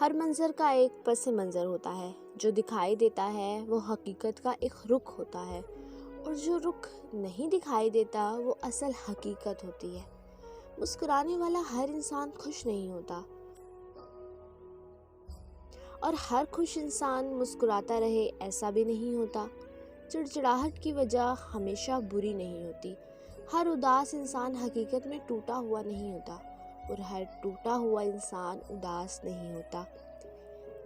ہر منظر کا ایک پس منظر ہوتا ہے، جو دکھائی دیتا ہے وہ حقیقت کا ایک رخ ہوتا ہے، اور جو رخ نہیں دکھائی دیتا وہ اصل حقیقت ہوتی ہے۔ مسکرانے والا ہر انسان خوش نہیں ہوتا، اور ہر خوش انسان مسکراتا رہے ایسا بھی نہیں ہوتا۔ چڑچڑاہٹ کی وجہ ہمیشہ بری نہیں ہوتی۔ ہر اداس انسان حقیقت میں ٹوٹا ہوا نہیں ہوتا، اور ہر ٹوٹا ہوا انسان اداس نہیں ہوتا۔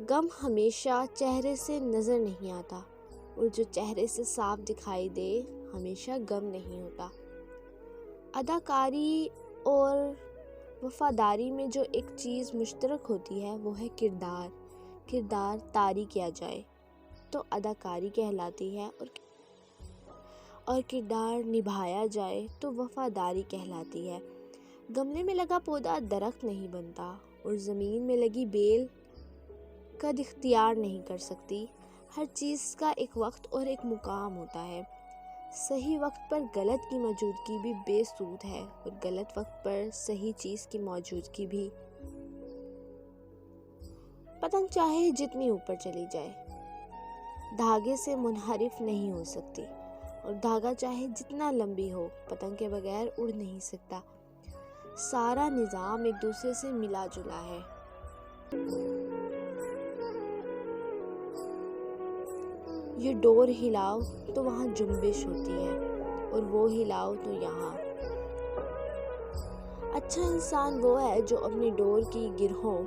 غم ہمیشہ چہرے سے نظر نہیں آتا، اور جو چہرے سے صاف دکھائی دے ہمیشہ غم نہیں ہوتا۔ اداکاری اور وفاداری میں جو ایک چیز مشترک ہوتی ہے وہ ہے کردار۔ کردار طاری کیا جائے تو اداکاری کہلاتی ہے، اور کردار نبھایا جائے تو وفاداری کہلاتی ہے۔ گملے میں لگا پودا درخت نہیں بنتا، اور زمین میں لگی بیل قد اختیار نہیں کر سکتی۔ ہر چیز کا ایک وقت اور ایک مقام ہوتا ہے۔ صحیح وقت پر غلط کی موجودگی بھی بے سود ہے، اور غلط وقت پر صحیح چیز کی موجودگی بھی۔ پتنگ چاہے جتنی اوپر چلی جائے دھاگے سے منحرف نہیں ہو سکتی، اور دھاگا چاہے جتنا لمبی ہو پتنگ کے بغیر اڑ نہیں سکتا۔ سارا نظام ایک دوسرے سے ملا جلا ہے۔ یہ ڈور ہلاؤ تو وہاں جنبش ہوتی ہے، اور وہ ہلاؤ تو یہاں۔ اچھا انسان وہ ہے جو اپنی ڈور کی گرہوں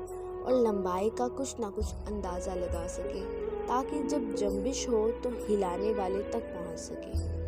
اور لمبائی کا کچھ نہ کچھ اندازہ لگا سکے، تاکہ جب جنبش ہو تو ہلانے والے تک پہنچ سکے۔